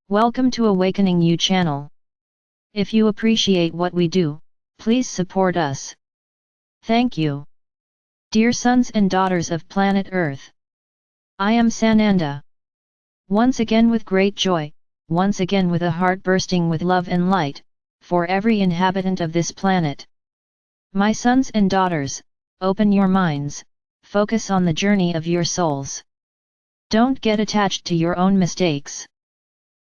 Welcome to Awakening You channel. If you appreciate what we do, please support us. Thank you. Dear sons and daughters of planet Earth, I am Sananda. Once again with great joy, once again with a heart bursting with love and light, for every inhabitant of this planet. My sons and daughters, open your minds, focus on the journey of your souls. Don't get attached to your own mistakes.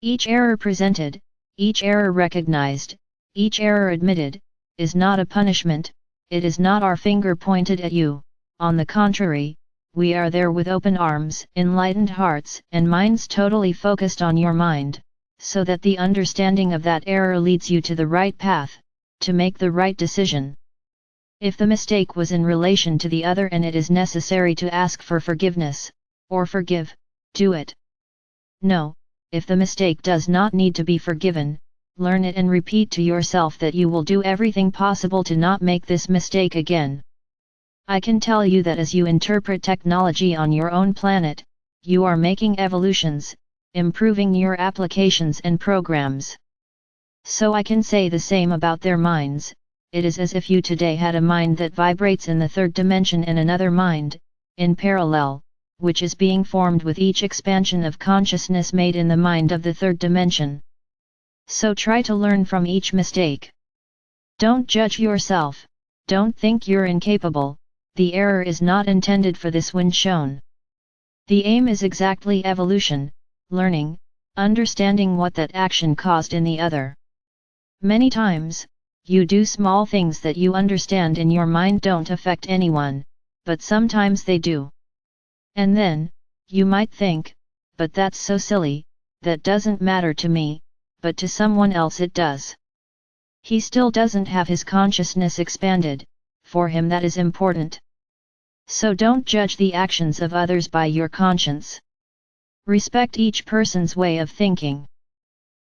Each error presented, each error recognized, each error admitted, is not a punishment, it is not our finger pointed at you. On the contrary, we are there with open arms, enlightened hearts and minds totally focused on your mind, so that the understanding of that error leads you to the right path, to make the right decision. If the mistake was in relation to the other and it is necessary to ask for forgiveness, or forgive, do it. No, if the mistake does not need to be forgiven, learn it and repeat to yourself that you will do everything possible to not make this mistake again. I can tell you that as you interpret technology on your own planet, you are making evolutions, improving your applications and programs. So I can say the same about their minds. It is as if you today had a mind that vibrates in the third dimension and another mind, in parallel, which is being formed with each expansion of consciousness made in the mind of the third dimension. So try to learn from each mistake. Don't judge yourself, don't think you're incapable, the error is not intended for this when shown. The aim is exactly evolution, learning, understanding what that action caused in the other. Many times, you do small things that you understand in your mind don't affect anyone, but sometimes they do. And then, you might think, but that's so silly, that doesn't matter to me, but to someone else it does. He still doesn't have his consciousness expanded, for him that is important. So don't judge the actions of others by your conscience. Respect each person's way of thinking.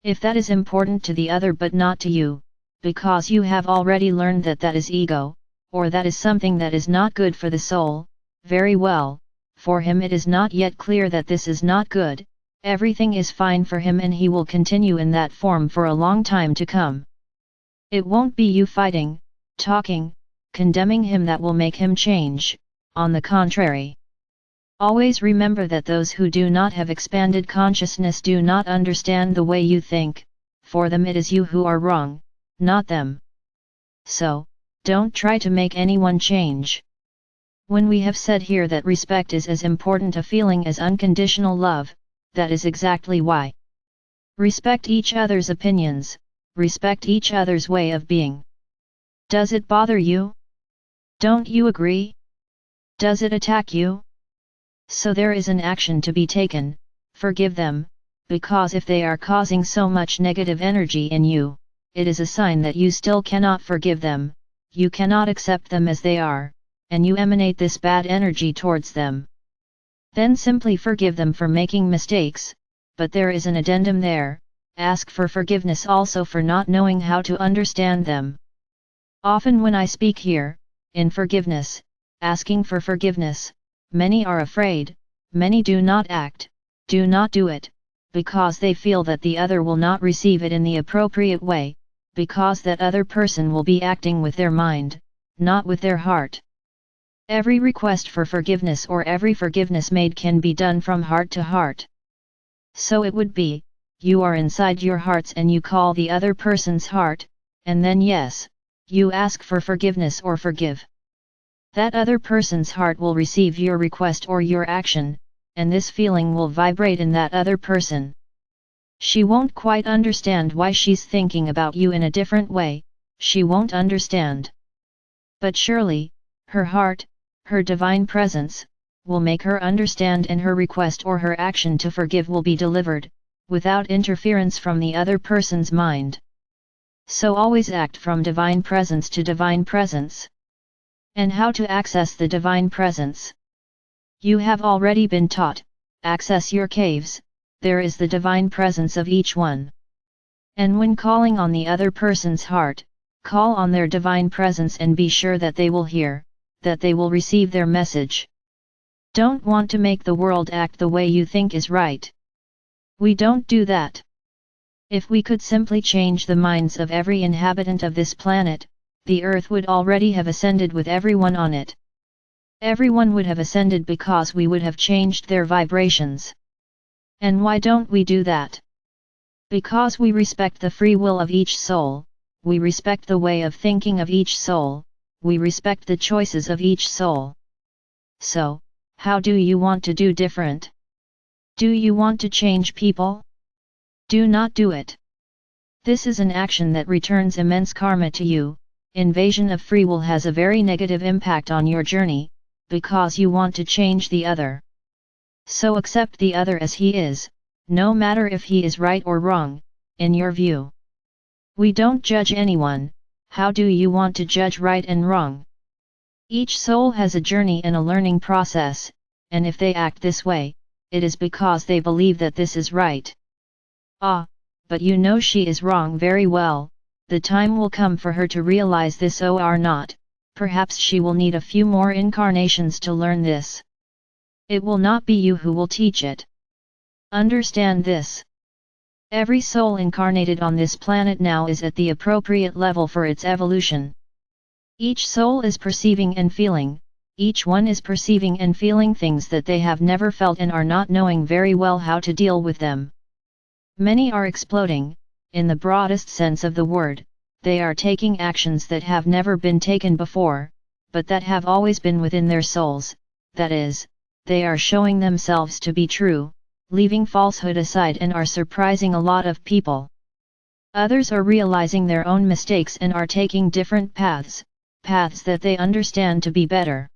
If that is important to the other but not to you, because you have already learned that that is ego, or that is something that is not good for the soul, very well. For him it is not yet clear that this is not good, everything is fine for him and he will continue in that form for a long time to come. It won't be you fighting, talking, condemning him that will make him change, on the contrary. Always remember that those who do not have expanded consciousness do not understand the way you think, for them it is you who are wrong, not them. So, don't try to make anyone change. When we have said here that respect is as important a feeling as unconditional love, that is exactly why. Respect each other's opinions, respect each other's way of being. Does it bother you? Don't you agree? Does it attack you? So there is an action to be taken, forgive them, because if they are causing so much negative energy in you, it is a sign that you still cannot forgive them, you cannot accept them as they are, and you emanate this bad energy towards them. Then simply forgive them for making mistakes, but there is an addendum there, ask for forgiveness also for not knowing how to understand them. Often when I speak here, in forgiveness, asking for forgiveness, many are afraid, many do not act, do not do it, because they feel that the other will not receive it in the appropriate way, because that other person will be acting with their mind, not with their heart. Every request for forgiveness or every forgiveness made can be done from heart to heart. So it would be, you are inside your hearts and you call the other person's heart, and then yes, you ask for forgiveness or forgive. That other person's heart will receive your request or your action, and this feeling will vibrate in that other person. She won't quite understand why she's thinking about you in a different way, she won't understand. But surely, her heart, her divine presence, will make her understand and her request or her action to forgive will be delivered, without interference from the other person's mind. So always act from divine presence to divine presence. And how to access the divine presence? You have already been taught, access your caves, there is the divine presence of each one. And when calling on the other person's heart, call on their divine presence and be sure that they will hear, that they will receive their message. Don't want to make the world act the way you think is right. We don't do that. If we could simply change the minds of every inhabitant of this planet, the earth would already have ascended with everyone on it. Everyone would have ascended because we would have changed their vibrations. And why don't we do that? Because we respect the free will of each soul, we respect the way of thinking of each soul, we respect the choices of each soul. So, how do you want to do different? Do you want to change people? Do not do it. This is an action that returns immense karma to you. Invasion of free will has a very negative impact on your journey, because you want to change the other. So accept the other as he is, no matter if he is right or wrong, in your view. We don't judge anyone. How do you want to judge right and wrong? Each soul has a journey and a learning process, and if they act this way, it is because they believe that this is right. Ah, but you know she is wrong very well. The time will come for her to realize this or not. Perhaps she will need a few more incarnations to learn this. It will not be you who will teach it. Understand this. Every soul incarnated on this planet now is at the appropriate level for its evolution. Each soul is perceiving and feeling, each one is perceiving and feeling things that they have never felt and are not knowing very well how to deal with them. Many are exploding, in the broadest sense of the word. They are taking actions that have never been taken before, but that have always been within their souls, that is, they are showing themselves to be true, leaving falsehood aside and are surprising a lot of people. Others are realizing their own mistakes and are taking different paths that they understand to be better.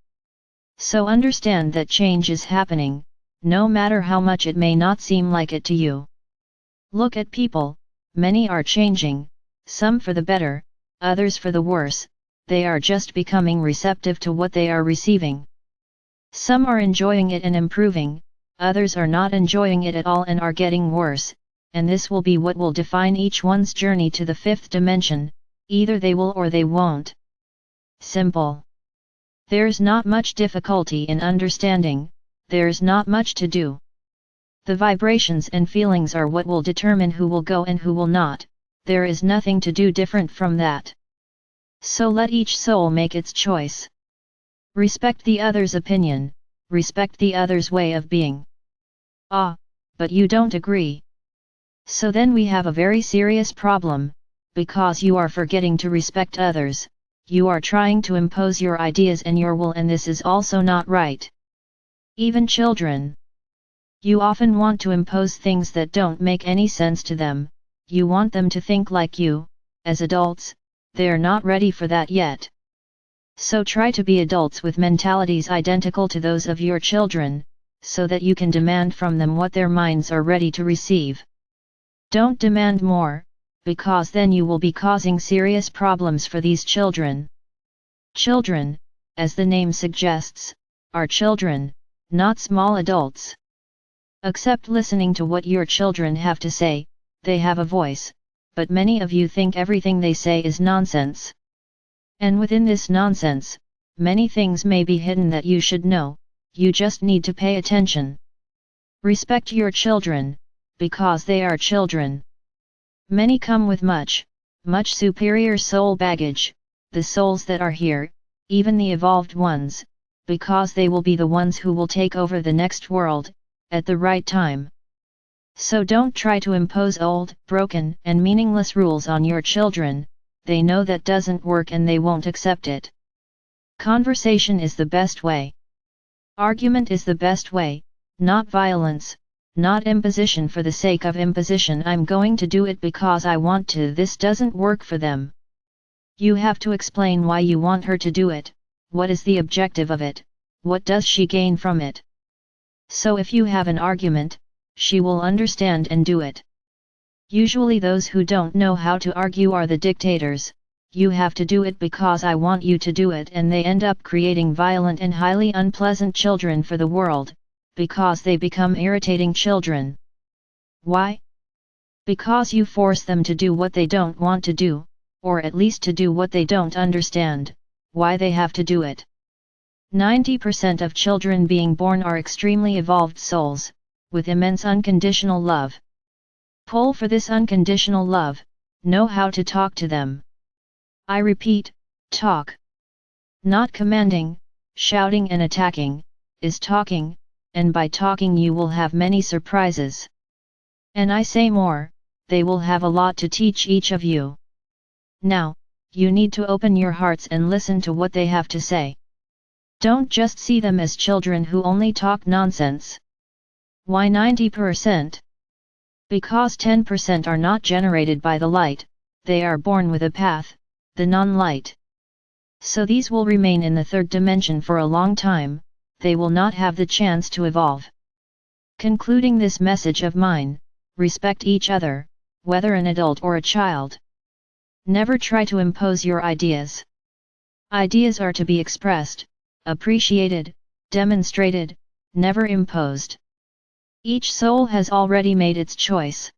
So understand that change is happening, no matter how much it may not seem like it to you. Look at people, many are changing, some for the better, others for the worse. They are just becoming receptive to what they are receiving. Some are enjoying it and improving, others are not enjoying it at all and are getting worse, and this will be what will define each one's journey to the fifth dimension. Either they will or they won't. Simple. There's not much difficulty in understanding, there's not much to do. The vibrations and feelings are what will determine who will go and who will not. There is nothing to do different from that. So let each soul make its choice. Respect the other's opinion, respect the other's way of being. Ah, but you don't agree. So then we have a very serious problem, because you are forgetting to respect others, you are trying to impose your ideas and your will, and this is also not right. Even children. You often want to impose things that don't make any sense to them. You want them to think like you. As adults, they're not ready for that yet. So try to be adults with mentalities identical to those of your children, so that you can demand from them what their minds are ready to receive. Don't demand more, because then you will be causing serious problems for these children. Children, as the name suggests, are children, not small adults. Accept listening to what your children have to say. They have a voice, but many of you think everything they say is nonsense. And within this nonsense, many things may be hidden that you should know. You just need to pay attention. Respect your children, because they are children. Many come with much superior soul baggage, the souls that are here, even the evolved ones, because they will be the ones who will take over the next world, at the right time. So don't try to impose old, broken, and meaningless rules on your children. They know that doesn't work and they won't accept it. Conversation is the best way. Argument is the best way, not violence, not imposition for the sake of imposition. I'm going to do it because I want to. This doesn't work for them. You have to explain why you want her to do it, what is the objective of it, what does she gain from it. So if you have an argument, she will understand and do it. Usually those who don't know how to argue are the dictators. You have to do it because I want you to do it, and they end up creating violent and highly unpleasant children for the world, because they become irritating children. Why? Because you force them to do what they don't want to do, or at least to do what they don't understand, why they have to do it. 90% of children being born are extremely evolved souls, with immense unconditional love. Pull for this unconditional love, know how to talk to them. I repeat, talk. Not commanding, shouting and attacking, is talking, and by talking you will have many surprises. And I say more, they will have a lot to teach each of you. Now, you need to open your hearts and listen to what they have to say. Don't just see them as children who only talk nonsense. Why 90%? Because 10% are not generated by the light, they are born with a path, the non-light. So these will remain in the third dimension for a long time, they will not have the chance to evolve. Concluding this message of mine, respect each other, whether an adult or a child. Never try to impose your ideas. Ideas are to be expressed, appreciated, demonstrated, never imposed. Each soul has already made its choice.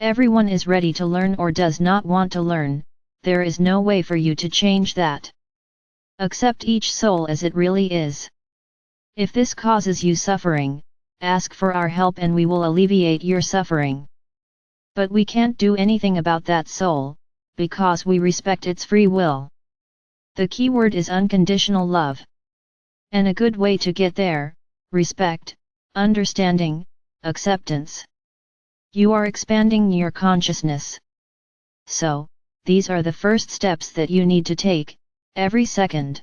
Everyone is ready to learn or does not want to learn, there is no way for you to change that. Accept each soul as it really is. If this causes you suffering, ask for our help and we will alleviate your suffering. But we can't do anything about that soul, because we respect its free will. The key word is unconditional love. And a good way to get there, respect, understanding, acceptance. You are expanding your consciousness. So, these are the first steps that you need to take, every second.